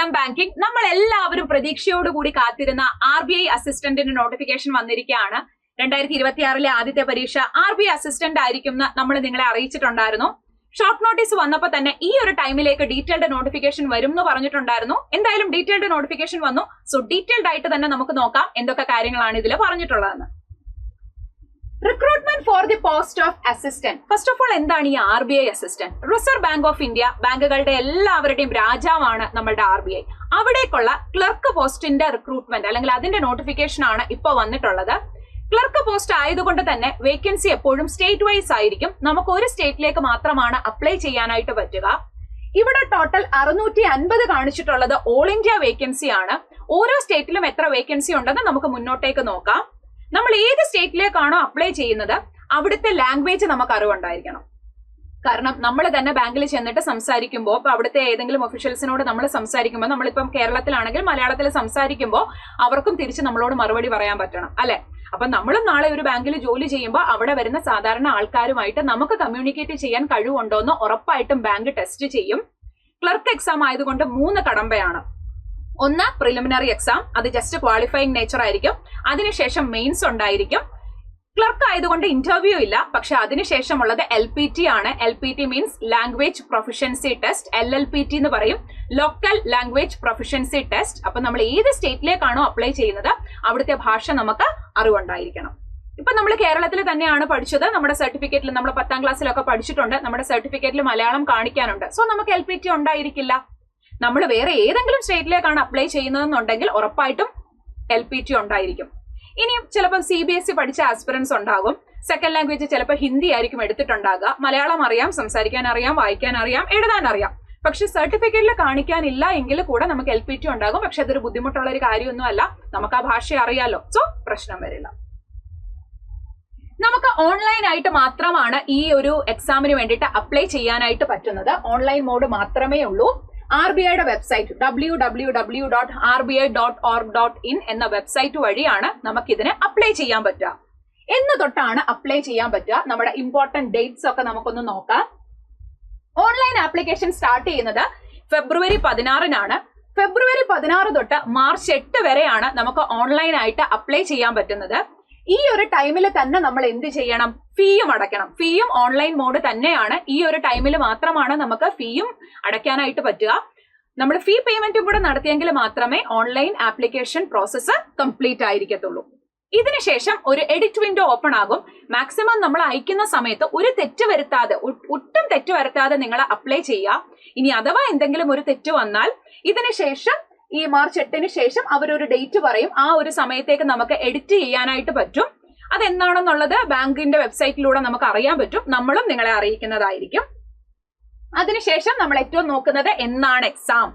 Malayalam banking നമ്മൾ എല്ലാവരും പ്രതീക്ഷയോടുകൂടി കാത്തിരുന്ന RBI അസിസ്റ്റന്റിന്റെ നോട്ടിഫിക്കേഷൻ വന്നിരിക്കുകയാണ്. 2026 ആദ്യത്തെ പരീക്ഷ RBI അസിസ്റ്റന്റ് ആയിരിക്കും നമ്മൾ നിങ്ങളെ അറിയിച്ചിട്ടുണ്ടായിരുന്നു. ഷോർട്ട് നോട്ടീസ് വന്നപ്പോൾ തന്നെ ഈ ഒരു ടൈമിലേക്ക് ഡീറ്റെയിൽഡ് നോട്ടിഫിക്കേഷൻ വരും എന്ന് പറഞ്ഞിട്ടുണ്ടായിരുന്നു. എന്തായാലും ഡീറ്റെയിൽഡ് നോട്ടിഫിക്കേഷൻ വന്നു. സോ ഡീറ്റെയിൽഡ് ആയിട്ട് തന്നെ നമുക്ക് നോക്കാം എന്തൊക്കെ കാര്യങ്ങളാണ് ഇതിൽ പറഞ്ഞിട്ടുള്ളതെന്ന്. Recruitment for the post of assistant. First of all എന്താണ് ഈ RBI assistant? Reserve bank of India, ബാങ്കുകളുടെ എല്ലാവരുടെയും രാജാവാണ് നമ്മളുടെ RBI. അവിടേക്കുള്ള ക്ലർക്ക് പോസ്റ്റിന്റെ റിക്രൂട്ട്മെന്റ് അല്ലെങ്കിൽ അതിന്റെ നോട്ടിഫിക്കേഷൻ ആണ് ഇപ്പൊ വന്നിട്ടുള്ളത്. ക്ലർക്ക് പോസ്റ്റ് ആയതുകൊണ്ട് തന്നെ വേക്കൻസി എപ്പോഴും സ്റ്റേറ്റ് വൈസ് ആയിരിക്കും. നമുക്ക് ഒരു സ്റ്റേറ്റിലേക്ക് മാത്രമാണ് അപ്ലൈ ചെയ്യാനായിട്ട് പറ്റുക. ഇവിടെ ടോട്ടൽ 650 കാണിച്ചിട്ടുള്ളത് ഓൾ ഇന്ത്യ വേക്കൻസി ആണ്. ഓരോ സ്റ്റേറ്റിലും എത്ര വേക്കൻസി ഉണ്ടെന്ന് നമുക്ക് മുന്നോട്ടേക്ക് നോക്കാം. നമ്മൾ ഏത് സ്റ്റേറ്റിലേക്കാണോ അപ്ലൈ ചെയ്യുന്നത് അവിടുത്തെ ലാംഗ്വേജ് നമുക്ക് അറിവുണ്ടായിരിക്കണം. കാരണം നമ്മൾ തന്നെ ബാങ്കിൽ ചെന്നിട്ട് സംസാരിക്കുമ്പോൾ, ഇപ്പൊ അവിടുത്തെ ഏതെങ്കിലും ഒഫീഷ്യൽസിനോട് നമ്മൾ സംസാരിക്കുമ്പോൾ, നമ്മളിപ്പം കേരളത്തിലാണെങ്കിൽ മലയാളത്തിൽ സംസാരിക്കുമ്പോൾ അവർക്കും തിരിച്ച് നമ്മളോട് മറുപടി പറയാൻ പറ്റണം, അല്ലെ? അപ്പൊ നമ്മളും നാളെ ഒരു ബാങ്കിൽ ജോലി ചെയ്യുമ്പോൾ അവിടെ വരുന്ന സാധാരണ ആൾക്കാരുമായിട്ട് നമുക്ക് കമ്മ്യൂണിക്കേറ്റ് ചെയ്യാൻ കഴിവുണ്ടോ എന്ന് ഉറപ്പായിട്ടും ബാങ്ക് ടെസ്റ്റ് ചെയ്യും. ക്ലർക്ക് എക്സാം ആയതുകൊണ്ട് 3 കടമ്പയാണ്. ഒന്ന് പ്രിലിമിനറി എക്സാം, അത് ജസ്റ്റ് ക്വാളിഫയിങ് നേച്ചർ ആയിരിക്കും. അതിനുശേഷം മെയിൻസ് ഉണ്ടായിരിക്കും. ക്ലർക്ക് ആയതുകൊണ്ട് ഇന്റർവ്യൂ ഇല്ല. പക്ഷെ അതിനുശേഷമുള്ളത് LPT ആണ്. LPT means language proficiency test. LLPT എന്ന് പറയും, ലോക്കൽ ലാംഗ്വേജ് പ്രൊഫിഷ്യൻസി ടെസ്റ്റ്. അപ്പൊ നമ്മൾ ഏത് സ്റ്റേറ്റിലേക്കാണോ അപ്ലൈ ചെയ്യുന്നത് അവിടുത്തെ ഭാഷ നമുക്ക് അറിവുണ്ടായിരിക്കണം. ഇപ്പൊ നമ്മൾ കേരളത്തിൽ തന്നെയാണ് പഠിച്ചത്. നമ്മുടെ സർട്ടിഫിക്കറ്റിൽ നമ്മൾ 10ാം ക്ലാസ്സിലൊക്കെ പഠിച്ചിട്ടുണ്ട്. നമ്മുടെ സർട്ടിഫിക്കറ്റിൽ മലയാളം കാണിക്കാനുണ്ട്. സോ നമുക്ക് LPT ഉണ്ടായിരിക്കില്ല. നമ്മൾ വേറെ ഏതെങ്കിലും സ്റ്റേറ്റിലേക്കാണ് അപ്ലൈ ചെയ്യുന്നതെന്നുണ്ടെങ്കിൽ ഉറപ്പായിട്ടും LPT ഉണ്ടായിരിക്കും. ഇനിയും ചിലപ്പോൾ CBSE പഠിച്ച ആസ്പിറൻസ് ഉണ്ടാകും. സെക്കൻഡ് ലാംഗ്വേജ് ചിലപ്പോൾ ഹിന്ദി ആയിരിക്കും എടുത്തിട്ടുണ്ടാകുക. മലയാളം അറിയാം, സംസാരിക്കാൻ അറിയാം, വായിക്കാൻ അറിയാം, എഴുതാൻ അറിയാം. പക്ഷെ സർട്ടിഫിക്കറ്റിൽ കാണിക്കാനില്ല എങ്കിൽ കൂടെ നമുക്ക് LPT ഉണ്ടാകും. പക്ഷെ അതൊരു ബുദ്ധിമുട്ടുള്ള ഒരു കാര്യമൊന്നും അല്ല. നമുക്ക് ആ ഭാഷ അറിയാലോ. സോ പ്രശ്നം വരില്ല. നമുക്ക് ഓൺലൈൻ ആയിട്ട് മാത്രമാണ് ഈ ഒരു എക്സാമിന് വേണ്ടിയിട്ട് അപ്ലൈ ചെയ്യാനായിട്ട് പറ്റുന്നത്. ഓൺലൈൻ മോഡ് മാത്രമേ ഉള്ളൂ. RBIയുടെ വെബ്സൈറ്റ് www.rbi.org.in എന്ന വെബ്സൈറ്റ് വഴിയാണ് നമുക്കിതിന് അപ്ലൈ ചെയ്യാൻ പറ്റുക. എന്ന് തൊട്ടാണ് അപ്ലൈ ചെയ്യാൻ പറ്റുക? നമ്മുടെ ഇമ്പോർട്ടന്റ് ഡേറ്റ്സ് ഒക്കെ നമുക്കൊന്ന് നോക്കാം. ഓൺലൈൻ ആപ്ലിക്കേഷൻ സ്റ്റാർട്ട് ചെയ്യുന്നത് ഫെബ്രുവരി 16 ഫെബ്രുവരി 16 തൊട്ട് മാർച്ച് 8 വരെയാണ് നമുക്ക് ഓൺലൈൻ ആയിട്ട് അപ്ലൈ ചെയ്യാൻ പറ്റുന്നത്. ഈ ഒരു ടൈമിൽ തന്നെ നമ്മൾ എന്ത് ചെയ്യണം? ഫീയും അടയ്ക്കണം. ഫീയും ഓൺലൈൻ മോഡ് തന്നെയാണ്. ഈ ഒരു ടൈമിൽ മാത്രമാണ് നമുക്ക് ഫീയും അടയ്ക്കാനായിട്ട് പറ്റുക. നമ്മൾ ഫീ പേയ്മെന്റും കൂടെ നടത്തിയെങ്കിൽ മാത്രമേ ഓൺലൈൻ ആപ്ലിക്കേഷൻ പ്രോസസ്സ് കംപ്ലീറ്റ് ആയിരിക്കത്തുള്ളൂ. ഇതിനുശേഷം ഒരു എഡിറ്റ് വിൻഡോ ഓപ്പൺ ആകും. മാക്സിമം നമ്മൾ അയക്കുന്ന സമയത്ത് ഒരു തെറ്റ് വരുത്താതെ, ഒട്ടും തെറ്റ് വരുത്താതെ നിങ്ങൾ അപ്ലൈ ചെയ്യുക. ഇനി അഥവാ എന്തെങ്കിലും ഒരു തെറ്റ് വന്നാൽ ഇതിനുശേഷം ഈ മാർച്ച് 8 ശേഷം അവരൊരു ഡേറ്റ് പറയും. ആ ഒരു സമയത്തേക്ക് നമുക്ക് എഡിറ്റ് ചെയ്യാനായിട്ട് പറ്റും. അതെന്താണെന്നുള്ളത് ബാങ്കിന്റെ വെബ്സൈറ്റിലൂടെ നമുക്ക് അറിയാൻ പറ്റും. നമ്മളും നിങ്ങളെ അറിയിക്കുന്നതായിരിക്കും. അതിനുശേഷം നമ്മൾ ഏറ്റവും നോക്കുന്നത് എന്നാണ് എക്സാം.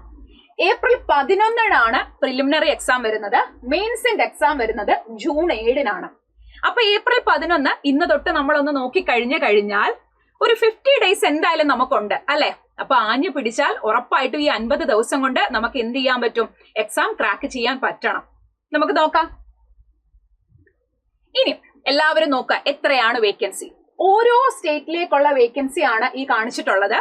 ഏപ്രിൽ 11 പ്രിലിമിനറി എക്സാം വരുന്നത്. മെയിൻസിന്റെ എക്സാം വരുന്നത് ജൂൺ 7 അപ്പൊ ഏപ്രിൽ 11 ഇന്ന് തൊട്ട് നമ്മളൊന്ന് നോക്കി കഴിഞ്ഞാൽ ഒരു 50 ഡേയ്സ് എന്തായാലും നമുക്കുണ്ട്, അല്ലെ? അപ്പൊ ആഞ്ഞു പിടിച്ചാൽ ഉറപ്പായിട്ടും ഈ 50 ദിവസം കൊണ്ട് നമുക്ക് എന്ത് ചെയ്യാൻ പറ്റും? എക്സാം ക്രാക്ക് ചെയ്യാൻ പറ്റണം. നമുക്ക് നോക്കാം. ഇനി എല്ലാവരും നോക്കുക, എത്രയാണ് വേക്കൻസി? ഓരോ സ്റ്റേറ്റിലേക്കുള്ള വേക്കൻസി ആണ് ഈ കാണിച്ചിട്ടുള്ളത്.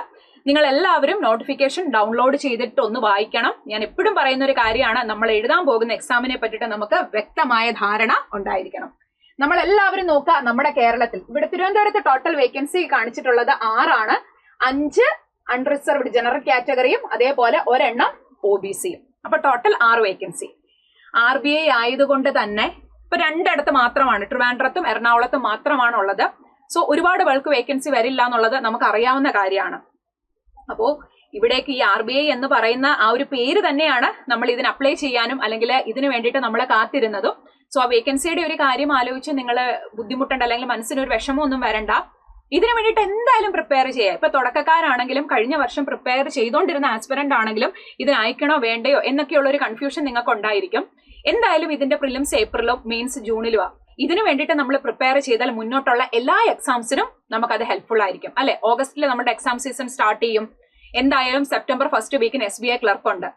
നിങ്ങൾ എല്ലാവരും നോട്ടിഫിക്കേഷൻ ഡൗൺലോഡ് ചെയ്തിട്ട് ഒന്ന് വായിക്കണം. ഞാൻ എപ്പോഴും പറയുന്ന ഒരു കാര്യമാണ്, നമ്മൾ എഴുതാൻ പോകുന്ന എക്സാമിനെ പറ്റിയിട്ട് നമുക്ക് വ്യക്തമായ ധാരണ ഉണ്ടായിരിക്കണം. നമ്മൾ എല്ലാവരും നോക്കുക, നമ്മുടെ കേരളത്തിൽ ഇവിടെ തിരുവനന്തപുരത്ത് ടോട്ടൽ വേക്കൻസി കാണിച്ചിട്ടുള്ളത് 6 5 അൺറിസർവ്ഡ് ജനറൽ കാറ്റഗറിയും അതേപോലെ ഒരെണ്ണം OBCയും. അപ്പൊ ടോട്ടൽ 6 വേക്കൻസി. RBI ആയതുകൊണ്ട് തന്നെ ഇപ്പൊ 2 മാത്രമാണ്, ട്രിവാൻഡ്രത്തും എറണാകുളത്തും മാത്രമാണ് ഉള്ളത്. സോ ഒരുപാട് പേർക്ക് വേക്കൻസി വരില്ല എന്നുള്ളത് നമുക്ക് അറിയാവുന്ന കാര്യമാണ്. അപ്പോ ഇവിടേക്ക് ഈ RBI എന്ന് പറയുന്ന ആ ഒരു പേര് തന്നെയാണ് നമ്മൾ ഇതിന് അപ്ലൈ ചെയ്യാനും അല്ലെങ്കിൽ ഇതിന് വേണ്ടിയിട്ട് നമ്മളെ കാത്തിരുന്നതും. സോ ആ വേക്കൻസിയുടെ ഒരു കാര്യം ആലോചിച്ച് നിങ്ങൾ ബുദ്ധിമുട്ടുണ്ട് അല്ലെങ്കിൽ മനസ്സിനൊരു വിഷമമൊന്നും വരണ്ട. ഇതിനു വേണ്ടിയിട്ട് എന്തായാലും പ്രിപ്പയർ ചെയ്യുക. ഇപ്പൊ തുടക്കക്കാരാണെങ്കിലും കഴിഞ്ഞ വർഷം പ്രിപ്പയർ ചെയ്തുകൊണ്ടിരുന്ന ആസ്പിറന്റ് ആണെങ്കിലും ഇതിന് അയക്കണോ വേണ്ടയോ എന്നൊക്കെയുള്ള ഒരു കൺഫ്യൂഷൻ നിങ്ങൾക്ക് ഉണ്ടായിരിക്കും. എന്തായാലും ഇതിന്റെ പ്രിലിംസ് ഏപ്രിലും മെയിൻസ് ജൂണിലുമാണ്. ഇതിനു വേണ്ടിയിട്ട് നമ്മൾ പ്രിപ്പയർ ചെയ്താൽ മുന്നോട്ടുള്ള എല്ലാ എക്സാംസിനും നമുക്കത് ഹെൽപ്ഫുൾ ആയിരിക്കും, അല്ലെ? ഓഗസ്റ്റിൽ നമ്മുടെ എക്സാം സീസൺ സ്റ്റാർട്ട് ചെയ്യും. എന്തായാലും സെപ്റ്റംബർ ഫസ്റ്റ് വീക്കിന് SBI ക്ലർക്ക് ഉണ്ട്.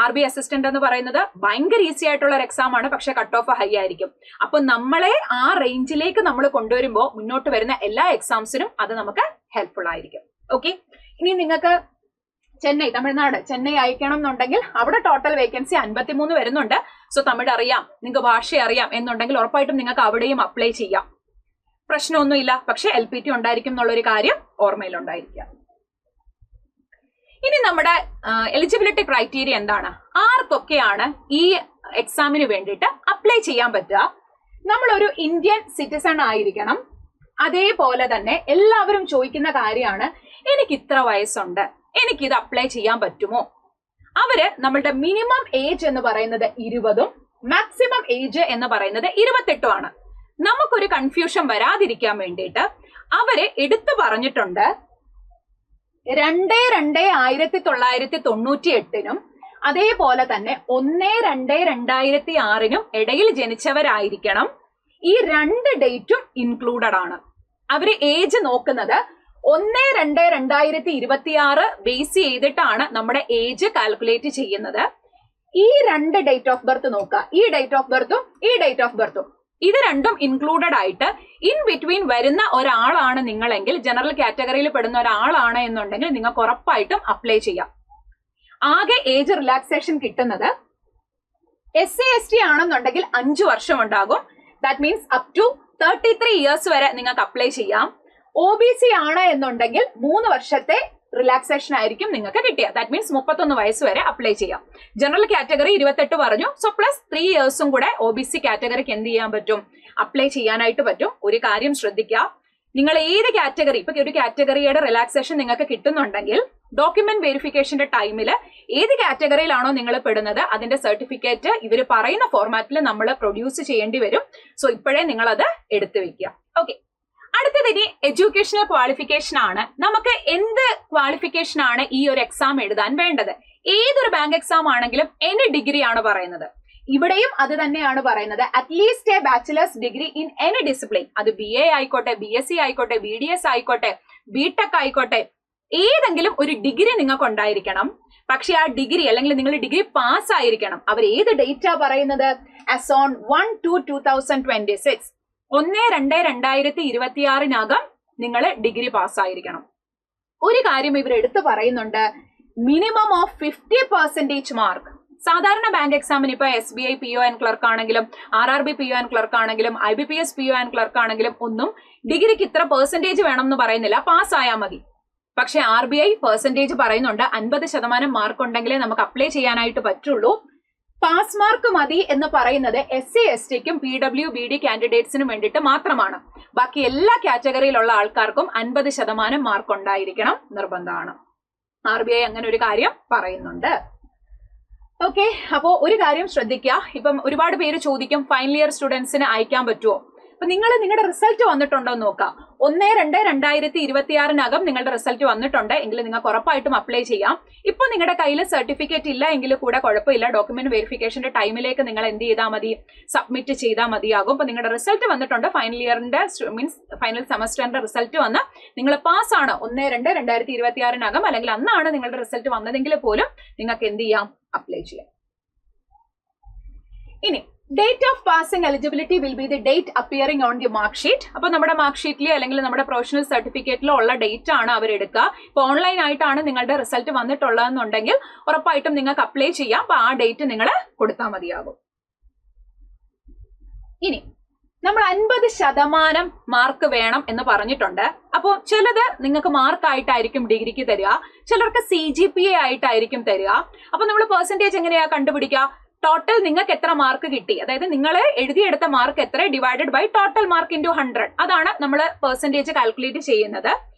RBI അസിസ്റ്റന്റ് എന്ന് പറയുന്നത് ഭയങ്കര ഈസി ആയിട്ടുള്ള ഒരു എക്സാം ആണ്. പക്ഷെ കട്ട് ഓഫ് ഹൈ ആയിരിക്കും. അപ്പൊ നമ്മളെ ആ റേഞ്ചിലേക്ക് നമ്മൾ കൊണ്ടുവരുമ്പോൾ മുന്നോട്ട് വരുന്ന എല്ലാ എക്സാംസിനും അത് നമുക്ക് ഹെൽപ്ഫുൾ ആയിരിക്കും. ഓക്കെ, ഇനി നിങ്ങൾക്ക് ചെന്നൈ, തമിഴ്നാട്, ചെന്നൈ അയക്കണം എന്നുണ്ടെങ്കിൽ അവിടെ ടോട്ടൽ വേക്കൻസി 53 വരുന്നുണ്ട്. സോ തമിഴ് അറിയാം, നിങ്ങൾക്ക് ഭാഷ അറിയാം എന്നുണ്ടെങ്കിൽ ഉറപ്പായിട്ടും നിങ്ങൾക്ക് അവിടെയും അപ്ലൈ ചെയ്യാം, പ്രശ്നമൊന്നുമില്ല. പക്ഷെ LPT ഉണ്ടായിരിക്കും എന്നുള്ളൊരു കാര്യം ഓർമ്മയിലുണ്ടായിരിക്കുക. ഇനി നമ്മുടെ എലിജിബിലിറ്റി ക്രൈറ്റീരിയ എന്താണ്, ആർക്കൊക്കെയാണ് ഈ എക്സാമിന് വേണ്ടിയിട്ട് അപ്ലൈ ചെയ്യാൻ പറ്റുക? നമ്മളൊരു ഇന്ത്യൻ സിറ്റിസൺ ആയിരിക്കണം. അതേപോലെ തന്നെ എല്ലാവരും ചോദിക്കുന്ന കാര്യമാണ്, എനിക്ക് ഇത്ര വയസ്സുണ്ട്, എനിക്കിത് അപ്ലൈ ചെയ്യാൻ പറ്റുമോ? അവര് നമ്മളുടെ മിനിമം ഏജ് എന്ന് പറയുന്നത് 20ഉം മാക്സിമം ഏജ് എന്ന് പറയുന്നത് 28ഉം ആണ്. നമുക്കൊരു കൺഫ്യൂഷൻ വരാതിരിക്കാൻ വേണ്ടിയിട്ട് അവര് എടുത്തു പറഞ്ഞിട്ടുണ്ട് 2/2/1998 അതേപോലെ തന്നെ 1/2/2006 ഇടയിൽ ജനിച്ചവരായിരിക്കണം. ഈ 2 ഡേറ്റും ഇൻക്ലൂഡഡ് ആണ്. അവര് ഏജ് നോക്കുന്നത് 1/2/2026 ബേസ് ചെയ്തിട്ടാണ് നമ്മുടെ ഏജ് കാൽക്കുലേറ്റ് ചെയ്യുന്നത്. ഈ 2 ഡേറ്റ് ഓഫ് ബർത്ത് നോക്കുക, ഈ ഡേറ്റ് ഓഫ് ബർത്തും ഈ ഡേറ്റ് ഓഫ് ബർത്തും, ഇത് രണ്ടും ഇൻക്ലൂഡഡ് ആയിട്ട് ഇൻ ബിറ്റ്വീൻ വരുന്ന ഒരാളാണ് നിങ്ങളെങ്കിൽ, ജനറൽ കാറ്റഗറിയിൽ പെടുന്ന ഒരാളാണ് എന്നുണ്ടെങ്കിൽ നിങ്ങൾക്ക് ഉറപ്പായിട്ടും അപ്ലൈ ചെയ്യാം. ആകെ ഏജ് റിലാക്സേഷൻ കിട്ടുന്നത് SC/ST ആണെന്നുണ്ടെങ്കിൽ 5 വർഷം ഉണ്ടാകും. That means up to 33 years വരെ നിങ്ങൾക്ക് അപ്ലൈ ചെയ്യാം. OBC ആണ് എന്നുണ്ടെങ്കിൽ 3 വർഷത്തെ റിലാക്സേഷൻ ആയിരിക്കും നിങ്ങൾക്ക് കിട്ടിയ. ദാറ്റ് മീൻസ് 31 വയസ്സ് വരെ അപ്ലൈ ചെയ്യാം. ജനറൽ കാറ്റഗറി 28 പറഞ്ഞു. സോ പ്ലസ് 3 ഇയേഴ്സും കൂടെ OBC കാറ്റഗറിക്ക് എന്ത് ചെയ്യാൻ പറ്റും, അപ്ലൈ ചെയ്യാനായിട്ട് പറ്റും. ഒരു കാര്യം ശ്രദ്ധിക്കുക, നിങ്ങൾ ഏത് കാറ്റഗറി, ഇപ്പൊ ഒരു കാറ്റഗറിയുടെ റിലാക്സേഷൻ നിങ്ങൾക്ക് കിട്ടുന്നുണ്ടെങ്കിൽ ഡോക്യുമെന്റ് വെരിഫിക്കേഷന്റെ ടൈമിൽ ഏത് കാറ്റഗറിയിലാണോ നിങ്ങൾ പെടുന്നത് അതിന്റെ സർട്ടിഫിക്കറ്റ് ഇവർ പറയുന്ന ഫോർമാറ്റിൽ നമ്മൾ പ്രൊഡ്യൂസ് ചെയ്യേണ്ടി വരും. സോ ഇപ്പോഴേ നിങ്ങൾ അത് എടുത്തു വെക്കുക. ഓക്കെ, അടുത്തത് ഇനി എഡ്യൂക്കേഷണൽ ക്വാളിഫിക്കേഷൻ ആണ്. നമുക്ക് എന്ത് ക്വാളിഫിക്കേഷൻ ആണ് ഈ ഒരു എക്സാം എഴുതാൻ വേണ്ടത്? ഏതൊരു ബാങ്ക് എക്സാം ആണെങ്കിലും എനി ഡിഗ്രി ആണ് പറയുന്നത്. ഇവിടെയും അത് തന്നെയാണ് പറയുന്നത്, at least a bachelors degree in any discipline. അത് BA ആയിക്കോട്ടെ, BSc ആയിക്കോട്ടെ, BDS ആയിക്കോട്ടെ, BTech ആയിക്കോട്ടെ, ഏതെങ്കിലും ഒരു ഡിഗ്രി നിങ്ങൾക്ക് ഉണ്ടായിരിക്കണം. പക്ഷെ ആ ഡിഗ്രി അല്ലെങ്കിൽ നിങ്ങൾ ഡിഗ്രി പാസ് ആയിരിക്കണം. അവർ ഏത് ഡേറ്റാ പറയുന്നത്? as on 1/2/2026, 1/2/2026 നിങ്ങൾ ഡിഗ്രി പാസ്സായിരിക്കണം. ഒരു കാര്യം ഇവർ എടുത്തു പറയുന്നുണ്ട്, മിനിമം ഓഫ് 50% മാർക്ക്. സാധാരണ ബാങ്ക് എക്സാമിന് ഇപ്പൊ SBI PO ആൻഡ് ക്ലർക്ക് ആണെങ്കിലും, RRB PO ആൻഡ് ക്ലർക്ക് ആണെങ്കിലും, IBPS PO ആൻഡ് ക്ലർക്ക് ആണെങ്കിലും ഒന്നും ഡിഗ്രിക്ക് ഇത്ര പെർസെന്റേജ് വേണം എന്ന് പറയുന്നില്ല, പാസ്സായാൽ മതി. പക്ഷെ RBI പെർസെന്റേജ് പറയുന്നുണ്ട് 50% മാർക്ക് ഉണ്ടെങ്കിലേ നമുക്ക് അപ്ലൈ ചെയ്യാനായിട്ട് പറ്റുള്ളൂ. പാസ് മാർക്ക് മതി എന്ന് പറയുന്നത് SC/STക്കും PWBD കാൻഡിഡേറ്റ്സിനും വേണ്ടിയിട്ട് മാത്രമാണ്. ബാക്കി എല്ലാ കാറ്റഗറിയിലുള്ള ആൾക്കാർക്കും 50% മാർക്ക് ഉണ്ടായിരിക്കണം, നിർബന്ധമാണ്. RBI അങ്ങനെ ഒരു കാര്യം പറയുന്നുണ്ട്. ഓക്കെ, അപ്പോ ഒരു കാര്യം ശ്രദ്ധിക്കുക. ഇപ്പം ഒരുപാട് പേര് ചോദിക്കും, ഫൈനൽ ഇയർ സ്റ്റുഡൻസിന് അയക്കാൻ പറ്റുമോ? അപ്പൊ നിങ്ങൾ നിങ്ങളുടെ റിസൾട്ട് വന്നിട്ടുണ്ടോ എന്ന് നോക്കാം. 1/2/2026 നിങ്ങളുടെ റിസൾട്ട് വന്നിട്ടുണ്ട് എങ്കിൽ നിങ്ങൾക്ക് ഉറപ്പായിട്ടും അപ്ലൈ ചെയ്യാം. ഇപ്പൊ നിങ്ങളുടെ കയ്യിൽ സർട്ടിഫിക്കറ്റ് ഇല്ല എങ്കിൽ കൂടെ കുഴപ്പമില്ല, ഡോക്യുമെന്റ് വെരിഫിക്കേഷന്റെ ടൈമിലേക്ക് നിങ്ങൾ എന്ത് ചെയ്താൽ മതി, സബ്മിറ്റ് ചെയ്താൽ മതിയാകും. അപ്പൊ നിങ്ങളുടെ റിസൾട്ട് വന്നിട്ടുണ്ട്, ഫൈനൽ ഇയറിന്റെ മീൻസ് ഫൈനൽ സെമസ്റ്ററിന്റെ റിസൾട്ട് വന്ന് നിങ്ങൾ പാസ് ആണ് 1/2/2026 അല്ലെങ്കിൽ അന്നാണ് നിങ്ങളുടെ റിസൾട്ട് വന്നതെങ്കിൽ പോലും നിങ്ങൾക്ക് എന്ത് ചെയ്യാം, അപ്ലൈ ചെയ്യാം. ഇനി date of passing eligibility will be the date appearing on the mark sheet. അപ്പൊ നമ്മുടെ മാർക്ക് ഷീറ്റിലോ അല്ലെങ്കിൽ നമ്മുടെ പ്രൊഫഷണൽ സർട്ടിഫിക്കറ്റിലോ ഉള്ള ഡേറ്റ് ആണ് അവരെടുക്കുക. ഇപ്പൊ ഓൺലൈൻ ആയിട്ടാണ് നിങ്ങളുടെ റിസൾട്ട് വന്നിട്ടുള്ളതെന്നുണ്ടെങ്കിൽ ഉറപ്പായിട്ടും നിങ്ങൾക്ക് അപ്ലൈ ചെയ്യാം. അപ്പൊ ആ ഡേറ്റ് നിങ്ങൾ കൊടുത്താൽ മതിയാകും. ഇനി നമ്മൾ 50% മാർക്ക് വേണം എന്ന് പറഞ്ഞിട്ടുണ്ട്. അപ്പോൾ ചിലത് നിങ്ങൾക്ക് മാർക്കായിട്ടായിരിക്കും ഡിഗ്രിക്ക് തരിക, ചിലർക്ക് CGPA ആയിട്ടായിരിക്കും തരിക. അപ്പൊ നമ്മൾ പെർസെന്റേജ് എങ്ങനെയാ കണ്ടുപിടിക്കുക? ടോട്ടൽ നിങ്ങൾക്ക് എത്ര മാർക്ക് കിട്ടി, അതായത് നിങ്ങൾ എഴുതിയെടുത്ത മാർക്ക് എത്ര divided by total mark into 100, അതാണ് നമ്മൾ പെർസെന്റേജ് കാൽക്കുലേറ്റ് ചെയ്യുന്നത്.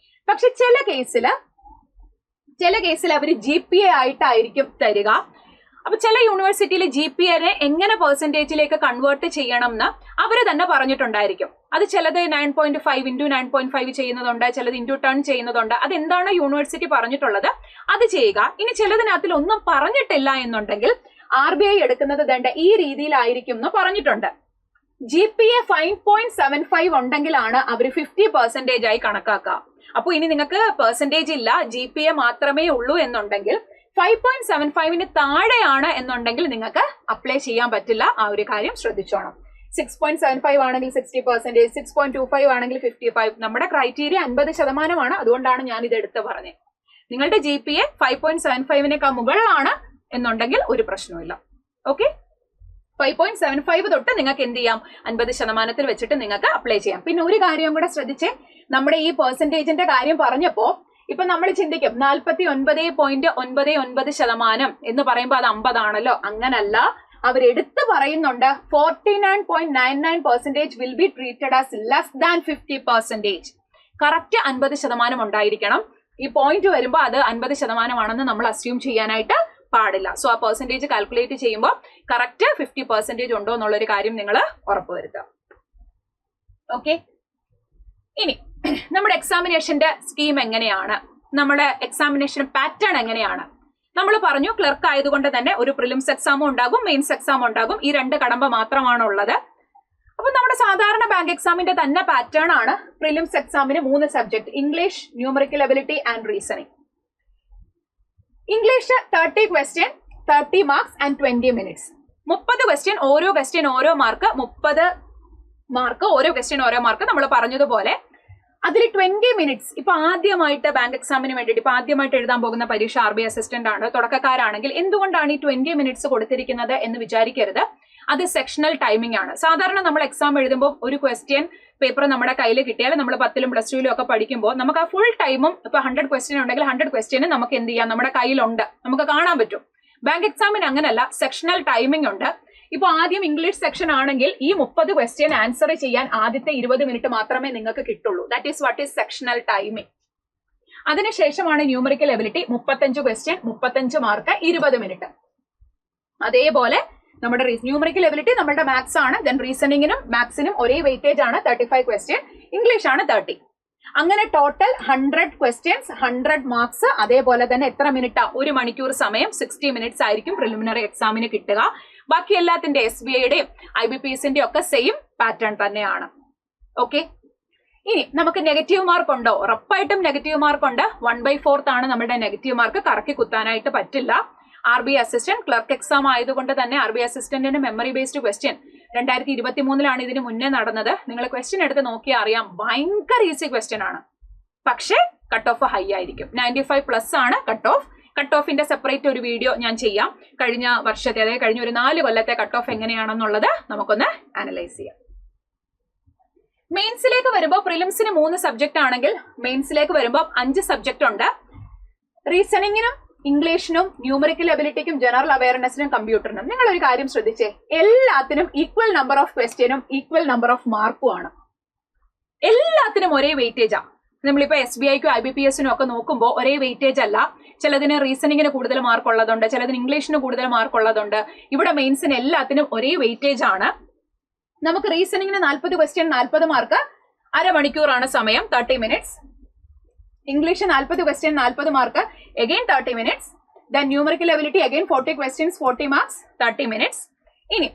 പക്ഷെ ചില കേസിൽ അവർ GPA ആയിട്ടായിരിക്കും തരിക. അപ്പൊ ചില യൂണിവേഴ്സിറ്റിയിൽ GPA എങ്ങനെ പെർസെന്റേജിലേക്ക് കൺവേർട്ട് ചെയ്യണം എന്ന് അവർ തന്നെ പറഞ്ഞിട്ടുണ്ടായിരിക്കും. അത് ചിലത് 9.5 × 9.5 ചെയ്യുന്നതുണ്ട്, ചിലത് ഇൻറ്റു 10 ചെയ്യുന്നതുണ്ട്. അതെന്താണ് യൂണിവേഴ്സിറ്റി പറഞ്ഞിട്ടുള്ളത് അത് ചെയ്യുക. ഇനി ചിലതിനകത്തിൽ ഒന്നും പറഞ്ഞിട്ടില്ല എന്നുണ്ടെങ്കിൽ RBI എടുക്കുന്നത് വേണ്ട ഈ രീതിയിലായിരിക്കും എന്ന് പറഞ്ഞിട്ടുണ്ട്. GPA 5.75 ഉണ്ടെങ്കിലാണ് അവർ 50% ആയി കണക്കാക്കുക. അപ്പൊ ഇനി നിങ്ങൾക്ക് പെർസെന്റേജ് ഇല്ല, GPA മാത്രമേ ഉള്ളൂ എന്നുണ്ടെങ്കിൽ 5.75 താഴെയാണ് എന്നുണ്ടെങ്കിൽ നിങ്ങൾക്ക് അപ്ലൈ ചെയ്യാൻ പറ്റില്ല. ആ ഒരു കാര്യം ശ്രദ്ധിച്ചോണം. 6.75 ആണെങ്കിൽ 60%, 6.25 ആണെങ്കിൽ 55. നമ്മുടെ ക്രൈറ്റീരിയ 50% അതുകൊണ്ടാണ് ഞാൻ ഇത് എടുത്ത് പറഞ്ഞത്. നിങ്ങളുടെ GPA 5.75 മുകളിലാണ് എന്നുണ്ടെങ്കിൽ ഒരു പ്രശ്നവുമില്ല. ഓക്കെ, 5.75 തൊട്ട് നിങ്ങൾക്ക് എന്ത് ചെയ്യാം, 50% വെച്ചിട്ട് നിങ്ങൾക്ക് അപ്ലൈ ചെയ്യാം. പിന്നെ ഒരു കാര്യം കൂടെ ശ്രദ്ധിച്ചേ, നമ്മുടെ ഈ പെർസെന്റേജിന്റെ കാര്യം പറഞ്ഞപ്പോ ഇപ്പൊ നമ്മൾ ചിന്തിക്കും 49.99% എന്ന് പറയുമ്പോൾ അത് 50 ആണല്ലോ. അങ്ങനല്ല, അവരെടുത്ത് പറയുന്നുണ്ട് 49.99% will be treated as less than 50%. Correct 50% ഉണ്ടായിരിക്കണം. ഈ പോയിന്റ് വരുമ്പോൾ അത് 50% ആണെന്ന് നമ്മൾ അസ്യൂം ചെയ്യാനായിട്ട് പാടില്ല. സോ ആ പെർസെന്റേജ് കാൽക്കുലേറ്റ് ചെയ്യുമ്പോൾ കറക്റ്റ് 50% ഉണ്ടോ എന്നുള്ളൊരു കാര്യം നിങ്ങൾ ഉറപ്പുവരുത്തുക. ഓക്കെ, ഇനി നമ്മുടെ എക്സാമിനേഷന്റെ സ്കീം എങ്ങനെയാണ്, നമ്മുടെ എക്സാമിനേഷൻ പാറ്റേൺ എങ്ങനെയാണ്? നമ്മൾ പറഞ്ഞു ക്ലർക്ക് ആയതുകൊണ്ട് തന്നെ ഒരു പ്രിലിംസ് എക്സാമും ഉണ്ടാകും, മെയിൻസ് എക്സാമും ഉണ്ടാകും. ഈ 2 കടമ്പ മാത്രമാണ് ഉള്ളത്. അപ്പൊ നമ്മുടെ സാധാരണ ബാങ്ക് എക്സാമിന്റെ തന്നെ പാറ്റേൺ ആണ്. പ്രിലിംസ് എക്സാമിന് 3 subject, English, numerical ability and reasoning. English 30 question, 30 marks and 20 minutes. 30 question, ഓരോ ക്വസ്റ്റ്യൻ ഓരോ മാർക്ക്, 30 മാർക്ക്, ഓരോ ക്വസ്റ്റ്യൻ ഓരോ മാർക്ക്. നമ്മൾ പറഞ്ഞതുപോലെ അതിൽ 20 മിനിറ്റ്സ്. ഇപ്പൊ ആദ്യമായിട്ട് ബാങ്ക് എക്സാമിന് വേണ്ടിയിട്ട് ഇപ്പൊ ആദ്യമായിട്ട് എഴുതാൻ പോകുന്ന പരീക്ഷ RBI അസിസ്റ്റന്റ് ആണ്, തുടക്കക്കാരാണെങ്കിൽ എന്തുകൊണ്ടാണ് ഈ 20 മിനിറ്റ്സ് കൊടുത്തിരിക്കുന്നത് എന്ന് വിചാരിക്കരുത്. അത് സെക്ഷണൽ ടൈമിംഗ് ആണ്. സാധാരണ നമ്മൾ എക്സാം എഴുതുമ്പോൾ ഒരു ക്വസ്റ്റ്യൻ പേപ്പർ നമ്മുടെ കയ്യിൽ കിട്ടിയാൽ നമ്മൾ 10ലും +2ലും ഒക്കെ പഠിക്കുമ്പോൾ നമുക്ക് ആ ഫുൾ ടൈമും ഇപ്പൊ 100 ക്വസ്റ്റ്യൻ ഉണ്ടെങ്കിൽ 100 ക്വസ്റ്റ്യന് നമുക്ക് എന്ത് ചെയ്യാം, നമ്മുടെ കയ്യിലുണ്ട്, നമുക്ക് കാണാൻ പറ്റും. ബാങ്ക് എക്സാമിന് അങ്ങനല്ല, സെക്ഷണൽ ടൈമിംഗ് ഉണ്ട്. ഇപ്പൊ ആദ്യം ഇംഗ്ലീഷ് സെക്ഷൻ ആണെങ്കിൽ ഈ 30 ക്വസ്റ്റ്യൻ ആൻസർ ചെയ്യാൻ ആദ്യത്തെ 20 മിനിറ്റ് മാത്രമേ നിങ്ങൾക്ക് കിട്ടുള്ളൂ. That is what is sectional timing. അതിനുശേഷമാണ് numerical ability, 35 question, 35 mark, 20 minute. അതേപോലെ നമ്മുടെ ന്യൂമറിക്കൽ എബിലിറ്റി നമ്മുടെ മാത്സ് ആണ്. ദെൻ റീസണിങ്ങിനും മാത്സിനും ഒരേ വെയിറ്റേജ് ആണ്, 35 ക്വസ്റ്റ്യൻ. ഇംഗ്ലീഷ് ആണ് 30. അങ്ങനെ ടോട്ടൽ 100 ക്വസ്റ്റ്യൻസ്, 100 മാർക്സ്. അതേപോലെ തന്നെ എത്ര മിനിറ്റാ, 1 മണിക്കൂർ സമയം, 60 മിനിറ്റ്സ് ആയിരിക്കും പ്രിലിമിനറി എക്സാമിന് കിട്ടുക. ബാക്കി എല്ലാത്തിന്റെ SBIയുടെയും IBPSന്റെ ഒക്കെ സെയിം പാറ്റേൺ തന്നെയാണ്. ഓക്കെ, ഇനി നമുക്ക് നെഗറ്റീവ് മാർക്ക് ഉണ്ടോ? ഉറപ്പായിട്ടും നെഗറ്റീവ് മാർക്ക് ഉണ്ട്. 1/4 ആണ് നമ്മുടെ നെഗറ്റീവ് മാർക്ക്. കറക്കി കുത്താനായിട്ട് പറ്റില്ല. RBI അസിസ്റ്റന്റ് ക്ലർക്ക് എക്സാം ആയതുകൊണ്ട് തന്നെ RBI അസിസ്റ്റന്റിന്റെ മെമ്മറി ബേസ്ഡ് ക്വസ്റ്റ്യൻ 2023 ഇതിന് മുന്നേ നടന്നത്. നിങ്ങൾ ക്വസ്റ്റ്യൻ എടുത്ത് നോക്കിയാൽ അറിയാം, ഭയങ്കര ഈസി ക്വസ്റ്റ്യൻ ആണ്. പക്ഷേ കട്ട് ഓഫ് ഹൈ ആയിരിക്കും. 95+ ആണ് കട്ട് ഓഫ്. കട്ട് ഓഫിന്റെ സെപ്പറേറ്റ് ഒരു വീഡിയോ ഞാൻ ചെയ്യാം. കഴിഞ്ഞ വർഷത്തെ, അതായത് കഴിഞ്ഞ ഒരു 4 കൊല്ലത്തെ കട്ട് ഓഫ് എങ്ങനെയാണെന്നുള്ളത് നമുക്കൊന്ന് അനലൈസ് ചെയ്യാം. മെയിൻസിലേക്ക് വരുമ്പോൾ പ്രിലിംസിന് 3 സബ്ജക്ട് ആണെങ്കിൽ മെയിൻസിലേക്ക് വരുമ്പോൾ 5 സബ്ജക്ട് ഉണ്ട്. റീസണിങ്ങിനും ഇംഗ്ലീഷിനും ന്യൂമറിക്കൽ എബിലിറ്റിക്കും ജനറൽ അവയർനെസ്സിനും കമ്പ്യൂട്ടറിനും. നിങ്ങൾ ഒരു കാര്യം ശ്രദ്ധിച്ചേ, എല്ലാത്തിനും ഈക്വൽ നമ്പർ ഓഫ് ക്വസ്റ്റ്യനും ഈക്വൽ നമ്പർ ഓഫ് മാർക്കും ആണ്. എല്ലാത്തിനും ഒരേ വെയിറ്റേജാ. നമ്മളിപ്പോ SBIക്കും IBPSനും ഒക്കെ നോക്കുമ്പോൾ ഒരേ വെയിറ്റേജ് അല്ല. ചിലതിന് റീസണിങ്ങിന് കൂടുതൽ മാർക്ക് ഉള്ളതുണ്ട്, ചിലതിന് ഇംഗ്ലീഷിന് കൂടുതൽ മാർക്ക് ഉള്ളതുണ്ട്. ഇവിടെ മെയിൻസിന് എല്ലാത്തിനും ഒരേ വെയിറ്റേജ് ആണ്. നമുക്ക് റീസണിങ്ങിന് 40 ക്വസ്റ്റ്യൻ, 40 മാർക്ക്, അരമണിക്കൂറാണ് സമയം, 30 minutes. English 40 question, 40 mark, again 30 minutes. Then numerical ability again 40 questions, 40 marks, 30 minutes. ഇനി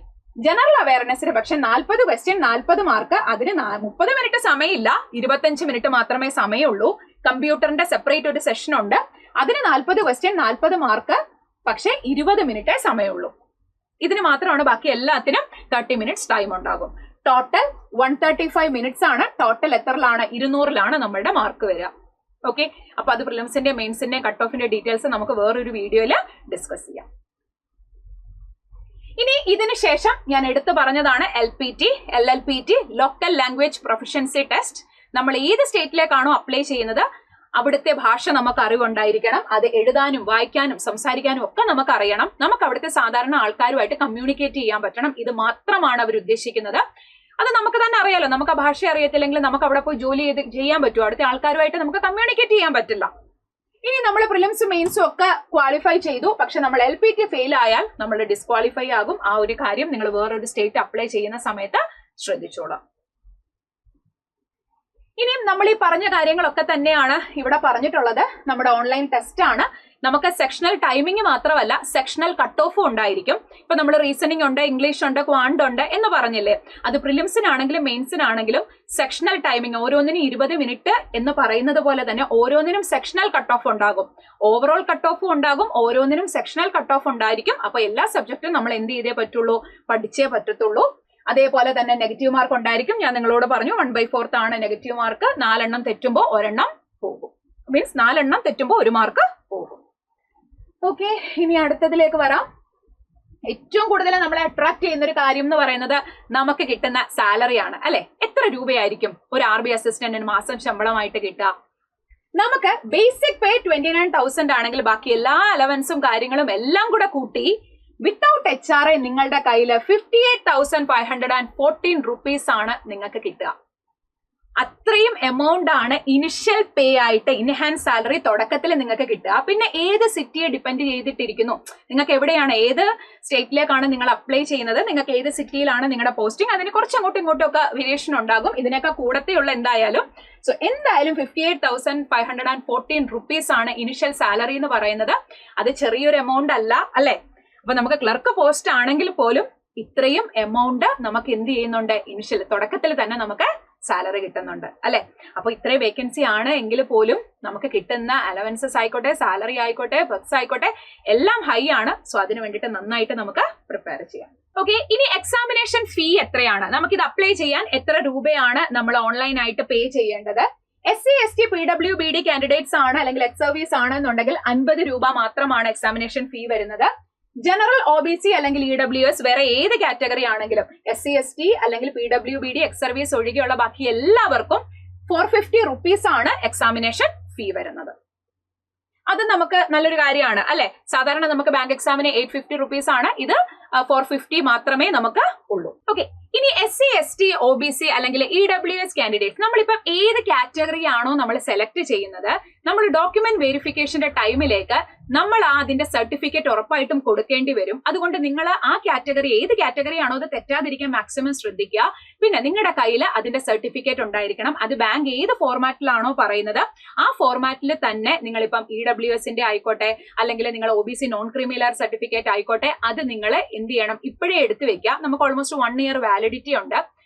ജനറൽ അവയർനെസ്സിന് പക്ഷെ 40 ക്വസ്റ്റ്യൻ, 40 മാർക്ക്, അതിന് 30 മിനിറ്റ് സമയമില്ല, 25 മിനിറ്റ് മാത്രമേ സമയമുള്ളൂ. കമ്പ്യൂട്ടറിന്റെ സെപ്പറേറ്റ് ഒരു സെഷൻ ഉണ്ട്, അതിന് 40 ക്വസ്റ്റ്യൻ, 40 മാർക്ക്, പക്ഷെ 20 മിനിറ്റേ സമയമുള്ളൂ. ഇതിന് മാത്രമാണ്. ബാക്കി എല്ലാത്തിനും 30 മിനിറ്റ്സ് ടൈം ഉണ്ടാകും. ടോട്ടൽ 135 മിനിറ്റ്സ് ആണ്. ടോട്ടൽ എത്രയിലാണ്? 200ലാണ് നമ്മളുടെ മാർക്ക് വരിക. ഓക്കെ, അപ്പൊ അത് പ്രിലിംസിന്റെ മെയിൻസിന്റെ കട്ട് ഓഫിന്റെ ഡീറ്റെയിൽസ് നമുക്ക് വേറൊരു വീഡിയോയിൽ ഡിസ്കസ് ചെയ്യാം. ഇനി ഇതിന് ശേഷം ഞാൻ എടുത്തു പറഞ്ഞതാണ് LPT, LLPT, local language proficiency test. നമ്മൾ ഏത് സ്റ്റേറ്റിലേക്കാണോ അപ്ലൈ ചെയ്യുന്നത് അവിടുത്തെ ഭാഷ നമുക്ക് അറിവുണ്ടായിരിക്കണം. അത് എഴുതാനും വായിക്കാനും സംസാരിക്കാനും ഒക്കെ നമുക്ക് അറിയണം. നമുക്ക് അവിടുത്തെ സാധാരണ ആൾക്കാരുമായിട്ട് കമ്മ്യൂണിക്കേറ്റ് ചെയ്യാൻ പറ്റണം. ഇത് മാത്രമാണ് അവർ ഉദ്ദേശിക്കുന്നത്. അത് നമുക്ക് തന്നെ അറിയാലോ. നമുക്ക് ആ ഭാഷ അറിയത്തില്ലെങ്കിൽ നമുക്ക് അവിടെ പോയി ജോലി ചെയ്യാൻ പറ്റുമോ? അവിടുത്തെ ആൾക്കാരുമായിട്ട് നമുക്ക് കമ്മ്യൂണിക്കേറ്റ് ചെയ്യാൻ പറ്റില്ല. ഇനി നമ്മൾ പ്രിലിംസും മെയിൻസും ഒക്കെ ക്വാളിഫൈ ചെയ്തു, പക്ഷെ നമ്മൾ LPT ഫെയിൽ ആയാൽ നമ്മൾ ഡിസ്ക്വാളിഫൈ ആകും. ആ ഒരു കാര്യം നിങ്ങൾ വേറൊരു സ്റ്റേറ്റ് അപ്ലൈ ചെയ്യുന്ന സമയത്ത് ശ്രദ്ധിച്ചോളാം. ഇനിയും നമ്മൾ ഈ പറഞ്ഞ കാര്യങ്ങളൊക്കെ തന്നെയാണ് ഇവിടെ പറഞ്ഞിട്ടുള്ളത്. നമ്മുടെ ഓൺലൈൻ ടെസ്റ്റ് ആണ്. നമുക്ക് സെക്ഷണൽ ടൈമിംഗ് മാത്രമല്ല, സെക്ഷണൽ കട്ട് ഓഫും ഉണ്ടായിരിക്കും. ഇപ്പൊ നമ്മൾ റീസണിംഗ് ഉണ്ട്, ഇംഗ്ലീഷ് ഉണ്ട്, ക്വാണ്ട് ഉണ്ട് എന്ന് പറഞ്ഞില്ലേ, അത് പ്രിലിംസിനാണെങ്കിലും മെയിൻസിനാണെങ്കിലും സെക്ഷണൽ ടൈമിംഗ് ഓരോന്നിനും 20 മിനിറ്റ് എന്ന് പറയുന്നത് പോലെ തന്നെ ഓരോന്നിനും സെക്ഷണൽ കട്ട് ഓഫ് ഉണ്ടാകും. ഓവറോൾ കട്ട് ഓഫും ഉണ്ടാകും, ഓരോന്നിനും സെക്ഷണൽ കട്ട് ഓഫ് ഉണ്ടായിരിക്കും. അപ്പൊ എല്ലാ സബ്ജക്റ്റും നമ്മൾ എന്ത് ചെയ്തേ പറ്റുള്ളൂ? പഠിച്ചേ പറ്റത്തുള്ളൂ. അതേപോലെ തന്നെ നെഗറ്റീവ് മാർക്ക് ഉണ്ടായിരിക്കും. ഞാൻ നിങ്ങളോട് പറഞ്ഞു 1/4 ആണ് നെഗറ്റീവ് മാർക്ക്. 4 എണ്ണം തെറ്റുമ്പോൾ 1 എണ്ണം പോകും. മീൻസ് 4 എണ്ണം തെറ്റുമ്പോൾ 1 മാർക്ക് പോകും. ഓക്കെ, ഇനി അടുത്തതിലേക്ക് വരാം. ഏറ്റവും കൂടുതൽ നമ്മളെ അട്രാക്ട് ചെയ്യുന്ന ഒരു കാര്യം എന്ന് പറയുന്നത് നമുക്ക് കിട്ടുന്ന സാലറിയാണ് അല്ലെ. എത്ര രൂപയായിരിക്കും ഒരു RBI അസിസ്റ്റന്റിന് മാസം ശമ്പളമായിട്ട് കിട്ടുക? നമുക്ക് ബേസിക് പേ 29,000 ആണെങ്കിൽ ബാക്കി എല്ലാ അലവൻസും കാര്യങ്ങളും എല്ലാം കൂടെ കൂട്ടി വിത്തൗട്ട് HRA നിങ്ങളുടെ കയ്യിൽ 58,514 rupees ആണ് നിങ്ങൾക്ക് കിട്ടുക. അത്രയും എമൗണ്ട് ആണ് ഇനിഷ്യൽ പേ ആയിട്ട് ഇൻഹാൻസ് സാലറി തുടക്കത്തിൽ നിങ്ങൾക്ക് കിട്ടുക. പിന്നെ ഏത് സിറ്റിയെ ഡിപ്പെൻഡ് ചെയ്തിട്ടിരിക്കുന്നു, നിങ്ങൾക്ക് എവിടെയാണ്, ഏത് സ്റ്റേറ്റിലേക്കാണ് നിങ്ങൾ അപ്ലൈ ചെയ്യുന്നത്, നിങ്ങൾക്ക് ഏത് സിറ്റിയിലാണ് നിങ്ങളുടെ പോസ്റ്റിംഗ്, അതിന് കുറച്ച് അങ്ങോട്ടും ഇങ്ങോട്ടും ഒക്കെ വേരിയേഷൻ ഉണ്ടാകും. ഇതിനൊക്കെ കൂടത്തെയുള്ള എന്തായാലും എന്തായാലും 58,514 rupees ആണ് ഇനിഷ്യൽ സാലറി എന്ന് പറയുന്നത്. അത് ചെറിയൊരു എമൗണ്ട് അല്ല അല്ലെ. അപ്പൊ നമുക്ക് ക്ലർക്ക് പോസ്റ്റ് ആണെങ്കിൽ പോലും ഇത്രയും എമൗണ്ട് നമുക്ക് എന്ത് ചെയ്യുന്നുണ്ട്, ഇനിഷ്യൽ തുടക്കത്തിൽ തന്നെ നമുക്ക് സാലറി കിട്ടുന്നുണ്ട് അല്ലെ. അപ്പൊ ഇത്രയും വേക്കൻസി ആണ് എങ്കിൽ പോലും നമുക്ക് കിട്ടുന്ന അലവൻസസ് ആയിക്കോട്ടെ, സാലറി ആയിക്കോട്ടെ, പെർക്സ് ആയിക്കോട്ടെ എല്ലാം ഹൈ ആണ്. സോ അതിന് വേണ്ടിയിട്ട് നന്നായിട്ട് നമുക്ക് പ്രിപ്പയർ ചെയ്യാം. ഓക്കെ, ഇനി എക്സാമിനേഷൻ ഫീ എത്രയാണ്, നമുക്കിത് അപ്ലൈ ചെയ്യാൻ എത്ര രൂപയാണ് നമ്മൾ ഓൺലൈൻ ആയിട്ട് പേ ചെയ്യേണ്ടത്? SC ST PWBD കാൻഡിഡേറ്റ്സ് ആണ് അല്ലെങ്കിൽ എക്സ് സർവീസ് ആണ് എന്നുണ്ടെങ്കിൽ 50 രൂപ മാത്രമാണ് എക്സാമിനേഷൻ ഫീ വരുന്നത്. ജനറൽ OBC അല്ലെങ്കിൽ EWS വേറെ ഏത് കാറ്റഗറി ആണെങ്കിലും SC ST അല്ലെങ്കിൽ PWBD എക്സ് സർവീസ് ഒഴികെയുള്ള ബാക്കി എല്ലാവർക്കും 450 rupees ആണ് എക്സാമിനേഷൻ ഫീ വരുന്നത്. അത് നമുക്ക് നല്ലൊരു കാര്യമാണ് അല്ലെ. സാധാരണ നമുക്ക് ബാങ്ക് എക്സാമിന് 850 rupees ആണ്, ഇത് 450 മാത്രമേ നമുക്ക് ഉള്ളൂ. ഓക്കെ, ഇനി SC ST OBC അല്ലെങ്കിൽ EWS കാൻഡിഡേറ്റ്സ് നമ്മളിപ്പം ഏത് കാറ്റഗറി ആണോ നമ്മൾ സെലക്ട് ചെയ്യുന്നത്, നമ്മൾ ഡോക്യുമെന്റ് വെരിഫിക്കേഷന്റെ ടൈമിലേക്ക് നമ്മൾ അതിന്റെ സർട്ടിഫിക്കറ്റ് ഉറപ്പായിട്ടും കൊടുക്കേണ്ടി വരും. അതുകൊണ്ട് നിങ്ങൾ ആ കാറ്റഗറി ഏത് കാറ്റഗറി ആണോ അത് തെറ്റാതിരിക്കാൻ മാക്സിമം ശ്രദ്ധിക്കുക. പിന്നെ നിങ്ങളുടെ കയ്യിൽ അതിന്റെ സർട്ടിഫിക്കറ്റ് ഉണ്ടായിരിക്കണം. അത് ബാങ്ക് ഏത് ഫോർമാറ്റിലാണോ പറയുന്നത് ആ ഫോർമാറ്റിൽ തന്നെ നിങ്ങളിപ്പം EWSന്റെ ആയിക്കോട്ടെ അല്ലെങ്കിൽ നിങ്ങൾ OBC നോൺ ക്രീമിലെയർ സർട്ടിഫിക്കറ്റ് ആയിക്കോട്ടെ അത് നിങ്ങൾ എന്ത് ചെയ്യണം, ഇപ്പോഴേ എടുത്തു വെക്കുക. നമുക്ക് ഓൾമോസ്റ്റ് 1 year വാലിഡിറ്റി ഉണ്ട്.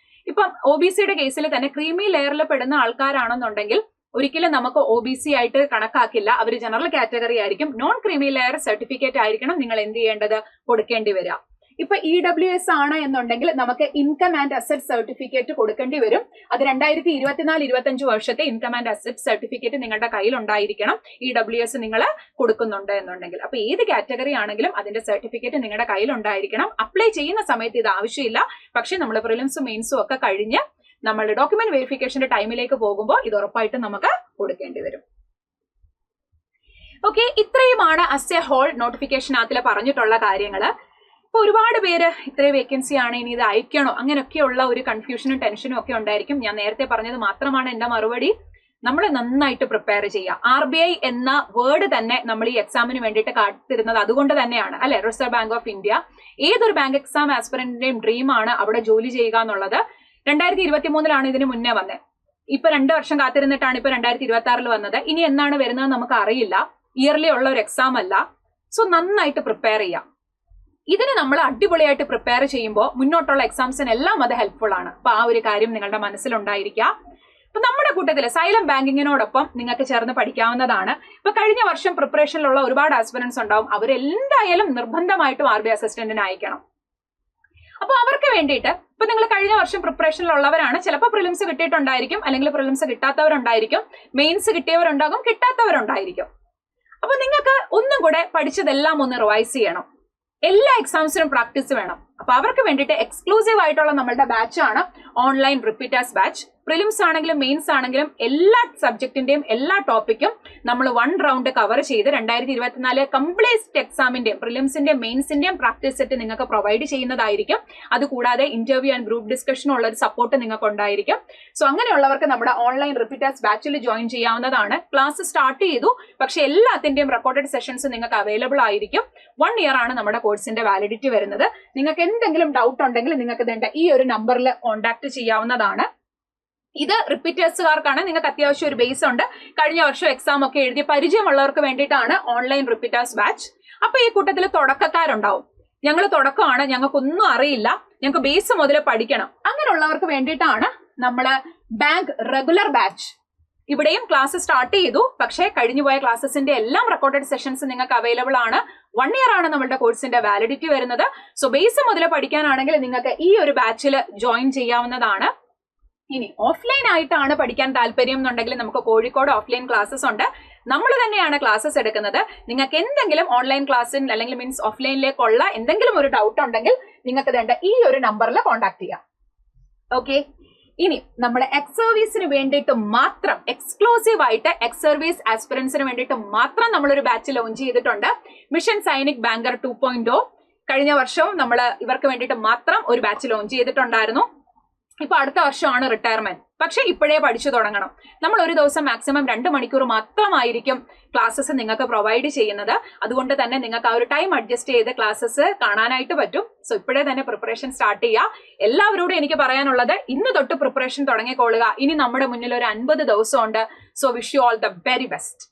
ഇപ്പം OBCയുടെ കേസിൽ തന്നെ ക്രീമി ലെയറിൽ പെടുന്ന ആൾക്കാരാണെന്നുണ്ടെങ്കിൽ ഒരിക്കലും നമുക്ക് OBC ആയിട്ട് കണക്കാക്കില്ല, അവർ ജനറൽ കാറ്റഗറി ആയിരിക്കും. നോൺ ക്രീമി ലെയർ സർട്ടിഫിക്കറ്റ് ആയിരിക്കണം നിങ്ങൾ എന്ത് ചെയ്യേണ്ടത്, കൊടുക്കേണ്ടി വരിക. ഇപ്പൊ EWS ആണ് എന്നുണ്ടെങ്കിൽ നമുക്ക് ഇൻകം ആൻഡ് അസറ്റ് സർട്ടിഫിക്കറ്റ് കൊടുക്കേണ്ടി വരും. അത് 2024-25 വർഷത്തെ ഇൻകം ആൻഡ് അസറ്റ് സർട്ടിഫിക്കറ്റ് നിങ്ങളുടെ കയ്യിൽ ഉണ്ടായിരിക്കണം. EWS നിങ്ങൾ കൊടുക്കുന്നുണ്ട് എന്നുണ്ടെങ്കിൽ. അപ്പൊ ഏത് കാറ്റഗറി ആണെങ്കിലും അതിന്റെ സർട്ടിഫിക്കറ്റ് നിങ്ങളുടെ കയ്യിൽ ഉണ്ടായിരിക്കണം. അപ്ലൈ ചെയ്യുന്ന സമയത്ത് ഇത് ആവശ്യമില്ല, പക്ഷെ നമ്മൾ പ്രിലിംസും മെയിൻസും ഒക്കെ കഴിഞ്ഞ് നമ്മൾ ഡോക്യുമെന്റ് വെരിഫിക്കേഷന്റെ ടൈമിലേക്ക് പോകുമ്പോൾ ഇത് ഉറപ്പായിട്ടും നമുക്ക് കൊടുക്കേണ്ടി വരും. ഓക്കെ, ഇത്രയുമാണ് അസ് എ ഹോൾ നോട്ടിഫിക്കേഷനകത്തിൽ പറഞ്ഞിട്ടുള്ള കാര്യങ്ങള്. ഇപ്പൊ ഒരുപാട് പേര് ഇത്രയും വേക്കൻസി ആണ് ഇനി ഇത് അയക്കണോ അങ്ങനെയൊക്കെയുള്ള ഒരു കൺഫ്യൂഷനും ടെൻഷനും ഒക്കെ ഉണ്ടായിരിക്കും. ഞാൻ നേരത്തെ പറഞ്ഞത് മാത്രമാണ് എന്റെ മറുപടി. നമ്മൾ നന്നായിട്ട് പ്രിപ്പയർ ചെയ്യുക. RBI എന്ന വേർഡ് തന്നെ നമ്മൾ ഈ എക്സാമിന് വേണ്ടിയിട്ട് കാത്തിരുന്നത് അതുകൊണ്ട് തന്നെയാണ് അല്ലെ. റിസർവ് ബാങ്ക് ഓഫ് ഇന്ത്യ ഏതൊരു ബാങ്ക് എക്സാം ആസ്പിറന്റിന്റെയും ഡ്രീം ആണ് അവിടെ ജോലി ചെയ്യുക എന്നുള്ളത്. 2023 ഇതിന് മുന്നേ വന്നത്. ഇപ്പൊ 2 വർഷം കാത്തിരുന്നിട്ടാണ് ഇപ്പൊ 2026 വന്നത്. ഇനി എന്നാണ് വരുന്നത് നമുക്ക് അറിയില്ല. ഇയർലി ഉള്ള ഒരു എക്സാം അല്ല. സോ നന്നായിട്ട് പ്രിപ്പയർ ചെയ്യാം. ഇതിന് നമ്മൾ അടിപൊളിയായിട്ട് പ്രിപ്പയർ ചെയ്യുമ്പോൾ മുന്നോട്ടുള്ള എക്സാംസിനെല്ലാം അത് ഹെൽപ്ഫുൾ ആണ്. അപ്പൊ ആ ഒരു കാര്യം നിങ്ങളുടെ മനസ്സിലുണ്ടായിരിക്കുക. അപ്പൊ നമ്മുടെ കൂട്ടത്തില് സൈലന്റ് ബാങ്കിങ്ങിനോടൊപ്പം നിങ്ങൾക്ക് ചേർന്ന് പഠിക്കാവുന്നതാണ്. ഇപ്പൊ കഴിഞ്ഞ വർഷം പ്രിപ്പറേഷനിലുള്ള ഒരുപാട് ആസ്പിറൻസ് ഉണ്ടാവും. അവരെന്തായാലും നിർബന്ധമായിട്ടും RBI അസിസ്റ്റന്റിന് അയക്കണം. അപ്പൊ അവർക്ക് വേണ്ടിയിട്ട് ഇപ്പൊ നിങ്ങൾ കഴിഞ്ഞ വർഷം പ്രിപ്പറേഷനിലുള്ളവരാണ്, ചിലപ്പോൾ പ്രിലിംസ് കിട്ടിയിട്ടുണ്ടായിരിക്കും, അല്ലെങ്കിൽ പ്രിലിംസ് കിട്ടാത്തവരുണ്ടായിരിക്കും, മെയിൻസ് കിട്ടിയവരുണ്ടാകും, കിട്ടാത്തവരുണ്ടായിരിക്കും. അപ്പൊ നിങ്ങൾക്ക് ഒന്നും കൂടെ പഠിച്ചതെല്ലാം ഒന്ന് റിവൈസ് ചെയ്യണം. എല്ലാ എക്സാംസിനും പ്രാക്ടീസ് വേണം. അപ്പൊ അവർക്ക് വേണ്ടിയിട്ട് എക്സ്ക്ലൂസീവ് ആയിട്ടുള്ള നമ്മളുടെ ബാച്ചാണ് ഓൺലൈൻ റിപ്പീറ്റേഴ്സ് ബാച്ച്. പ്രിലിംസ് ആണെങ്കിലും മെയിൻസ് ആണെങ്കിലും എല്ലാ സബ്ജക്റ്റിന്റെയും എല്ലാ ടോപ്പിക്കും നമ്മൾ 1 റൗണ്ട് കവർ ചെയ്ത് 2024 കംപ്ലീറ്റ് എക്സാമിന്റെയും പ്രിലിംസിന്റെയും മെയിൻസിന്റെയും പ്രാക്ടീസ് സെറ്റ് നിങ്ങൾക്ക് പ്രൊവൈഡ് ചെയ്യുന്നതായിരിക്കും. അതുകൂടാതെ ഇന്റർവ്യൂ ആൻഡ് ഗ്രൂപ്പ് ഡിസ്കഷനുള്ള ഒരു സപ്പോർട്ട് നിങ്ങൾക്ക് ഉണ്ടായിരിക്കും. സോ അങ്ങനെയുള്ളവർക്ക് നമ്മുടെ ഓൺലൈൻ റിപ്പീറ്റേഴ്സ് ബാച്ചിൽ ജോയിൻ ചെയ്യാവുന്നതാണ്. ക്ലാസ് സ്റ്റാർട്ട് ചെയ്തു, പക്ഷെ എല്ലാത്തിന്റെയും റെക്കോർഡഡ് സെഷൻസ് നിങ്ങൾക്ക് അവൈലബിൾ ആയിരിക്കും. 1 year ആണ് നമ്മുടെ കോഴ്സിന്റെ വാലിഡിറ്റി വരുന്നത്. നിങ്ങൾക്ക് എന്തെങ്കിലും ഡൗട്ട് ഉണ്ടെങ്കിൽ നിങ്ങൾക്ക് വേണ്ട ഈ ഒരു നമ്പറിൽ കോൺടാക്ട് ചെയ്യാവുന്നതാണ്. ഇത് റിപ്പീറ്റേഴ്സുകാർക്കാണ്. നിങ്ങൾക്ക് അത്യാവശ്യം ഒരു ബേസ് ഉണ്ട്. കഴിഞ്ഞ വർഷം എക്സാം ഒക്കെ എഴുതിയ പരിചയമുള്ളവർക്ക് വേണ്ടിയിട്ടാണ് ഓൺലൈൻ റിപ്പീറ്റേഴ്സ് ബാച്ച്. അപ്പൊ ഈ കൂട്ടത്തിൽ തുടക്കക്കാരുണ്ടാവും. ഞങ്ങൾ തുടക്കമാണ്, ഞങ്ങൾക്കൊന്നും അറിയില്ല, ഞങ്ങൾക്ക് ബേസ് മുതൽ പഠിക്കണം, അങ്ങനെയുള്ളവർക്ക് വേണ്ടിയിട്ടാണ് നമ്മള് ബാങ്ക് റെഗുലർ ബാച്ച്. ഇവിടെയും ക്ലാസ് സ്റ്റാർട്ട് ചെയ്തു, പക്ഷേ കഴിഞ്ഞുപോയ ക്ലാസ്സസിന്റെ എല്ലാം റെക്കോർഡഡ് സെഷൻസ് നിങ്ങൾക്ക് അവൈലബിൾ ആണ്. 1 year ആണ് നമ്മുടെ കോഴ്സിന്റെ വാലിഡിറ്റി വരുന്നത്. സോ ബേസ് മുതൽ പഠിക്കാനാണെങ്കിൽ നിങ്ങൾക്ക് ഈ ഒരു ബാച്ചിൽ ജോയിൻ ചെയ്യാവുന്നതാണ്. ഇനി ഓഫ്ലൈൻ ആയിട്ടാണ് പഠിക്കാൻ താല്പര്യം എന്നുണ്ടെങ്കിൽ നമുക്ക് കോഴിക്കോട് ഓഫ്ലൈൻ ക്ലാസ്സസ് ഉണ്ട്. നമ്മൾ തന്നെയാണ് ക്ലാസ്സസ് എടുക്കുന്നത്. നിങ്ങൾക്ക് എന്തെങ്കിലും ഓൺലൈൻ ക്ലാസ്സിൽ അല്ലെങ്കിൽ മീൻസ് ഓഫ്ലൈനിലേക്കുള്ള എന്തെങ്കിലും ഒരു ഡൗട്ട് ഉണ്ടെങ്കിൽ നിങ്ങൾക്ക് വേണ്ട ഈ ഒരു നമ്പറിൽ കോൺടാക്ട് ചെയ്യാം. ഓക്കെ, ഇനി നമ്മുടെ എക്സ് സർവീസിന് വേണ്ടിയിട്ട് മാത്രം എക്സ്ക്ലൂസീവ് ആയിട്ട് എക്സ് സർവീസ് ആസ്പിറൻസിന് വേണ്ടിയിട്ട് മാത്രം നമ്മളൊരു ബാച്ച് ലോഞ്ച് ചെയ്തിട്ടുണ്ട്. മിഷൻ സൈനിക് ബാങ്കർ 2.0. കഴിഞ്ഞ വർഷവും നമ്മൾ ഇവർക്ക് വേണ്ടിയിട്ട് മാത്രം ഒരു ബാച്ച് ലോഞ്ച് ചെയ്തിട്ടുണ്ടായിരുന്നു. ഇപ്പൊ അടുത്ത വർഷമാണ് റിട്ടയർമെന്റ്. പക്ഷെ ഇപ്പോഴേ പഠിച്ചു തുടങ്ങണം. നമ്മൾ ഒരു ദിവസം മാക്സിമം 2 മണിക്കൂർ മാത്രമായിരിക്കും ക്ലാസ്സസ് നിങ്ങൾക്ക് പ്രൊവൈഡ് ചെയ്യുന്നത്. അതുകൊണ്ട് തന്നെ നിങ്ങൾക്ക് ആ ഒരു ടൈം അഡ്ജസ്റ്റ് ചെയ്ത് ക്ലാസ്സസ് കാണാനായിട്ട് പറ്റും. സോ ഇപ്പോഴേ തന്നെ പ്രിപ്പറേഷൻ സ്റ്റാർട്ട് ചെയ്യുക. എല്ലാവരോടും എനിക്ക് പറയാനുള്ളത്, ഇന്ന് തൊട്ട് പ്രിപ്പറേഷൻ തുടങ്ങിക്കൊള്ളുക. ഇനി നമ്മുടെ മുന്നിൽ ഒരു 50 ദിവസമുണ്ട്. So wish you all the very best.